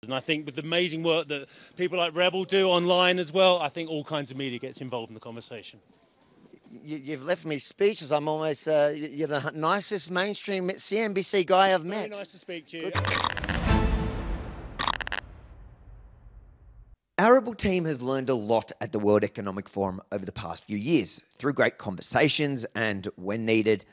And I think with the amazing work that people like Rebel do online as well, I think all kinds of media gets involved in the conversation. You've left me speechless. I'm almost, you're the nicest mainstream CNBC guy I've met. Very nice to speak to you. Our Rebel team has learned a lot at the World Economic Forum over the past few years through great conversations and, when needed,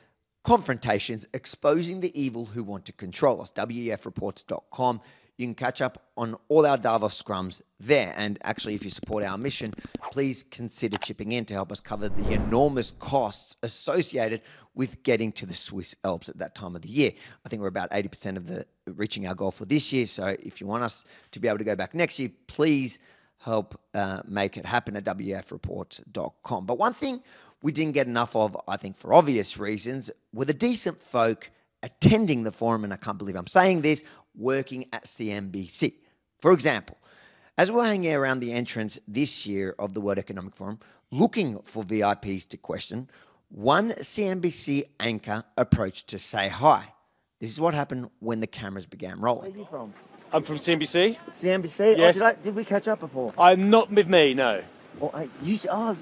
confrontations exposing the evil who want to control us. WEFreports.com. You can catch up on all our Davos scrums there. And actually, if you support our mission, please consider chipping in to help us cover the enormous costs associated with getting to the Swiss Alps at that time of the year. I think we're about 80% of reaching our goal for this year. So if you want us to be able to go back next year, please help make it happen at WEFreports.com. But one thing we didn't get enough of, I think for obvious reasons, were the decent folk attending the forum, and I can't believe I'm saying this, working at CNBC. For example, as we're hanging around the entrance this year of the World Economic Forum, looking for VIPs to question, one CNBC anchor approached to say hi. This is what happened when the cameras began rolling. Where are you from? I'm from CNBC. CNBC? Yes. Oh, did we catch up before? I'm not with me, no. You sound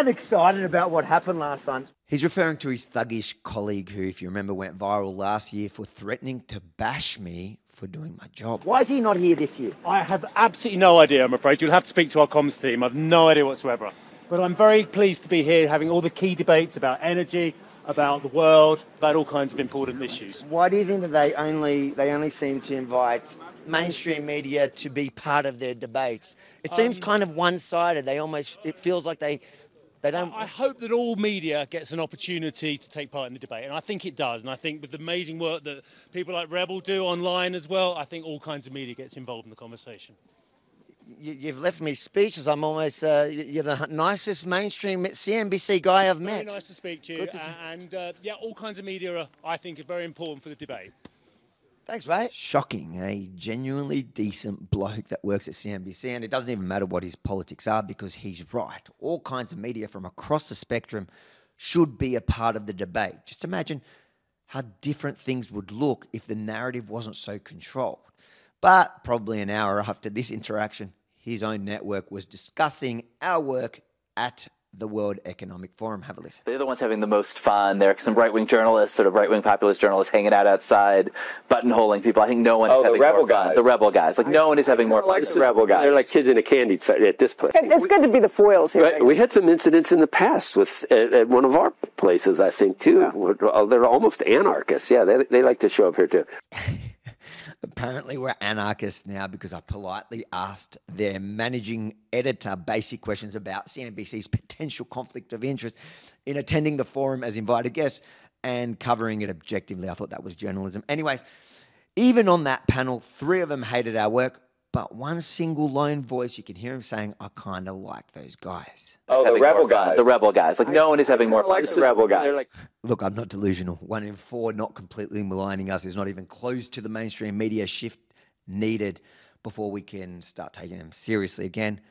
excited about what happened last time. He's referring to his thuggish colleague who, if you remember, went viral last year for threatening to bash me for doing my job. Why is he not here this year? I have absolutely no idea, I'm afraid. You'll have to speak to our comms team. I've no idea whatsoever. But I'm very pleased to be here having all the key debates about energy, about the world, about all kinds of important issues. Why do you think that they only seem to invite Mainstream media to be part of their debates? It seems kind of one-sided. It feels like they don't... I hope that all media gets an opportunity to take part in the debate, and I think it does. And I think with the amazing work that people like Rebel do online as well, I think all kinds of media gets involved in the conversation. You've left me speechless. I'm almost, you're the nicest mainstream CNBC guy I've met. Very nice to speak to you. Yeah, all kinds of media, I think, are very important for the debate. Thanks, mate. Shocking, a genuinely decent bloke that works at CNBC, and it doesn't even matter what his politics are because he's right. All kinds of media from across the spectrum should be a part of the debate. Just imagine how different things would look if the narrative wasn't so controlled. But probably an hour after this interaction, his own network was discussing our work at the World Economic Forum. Have a listen. They're the ones having the most fun. There are some right-wing journalists, sort of right-wing populist journalists hanging out outside, buttonholing people. I think no one is having more fun. The rebel guys. Like, no one is having more fun. The rebel guys. They're like kids in a candy at this place. It's good to be the foils here. Right. We had some incidents in the past at one of our places, I think, too. Yeah. They're almost anarchists. Yeah, they like to show up here, too. Apparently we're anarchists now because I politely asked their managing editor basic questions about CNBC's potential conflict of interest in attending the forum as invited guests and covering it objectively. I thought that was journalism. Anyways, even on that panel, 3 of them hated our work, but one single lone voice, you can hear him saying, I kind of like those guys. Oh, the rebel guys. The rebel guys. Like, no one is having more fun. The rebel guys. Look, I'm not delusional. 1 in 4 not completely maligning us is not even close to the mainstream media shift needed before we can start taking them seriously again.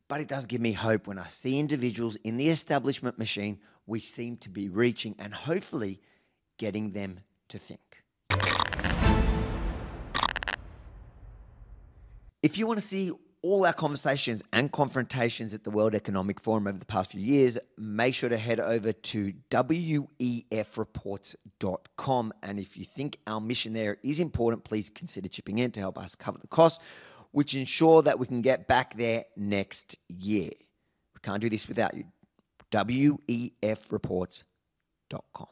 But it does give me hope when I see individuals in the establishment machine we seem to be reaching and hopefully getting them to think. If you want to see all our conversations and confrontations at the World Economic Forum over the past few years, make sure to head over to WEFreports.com. And if you think our mission there is important, please consider chipping in to help us cover the costs, which ensure that we can get back there next year. We can't do this without you. WEFreports.com.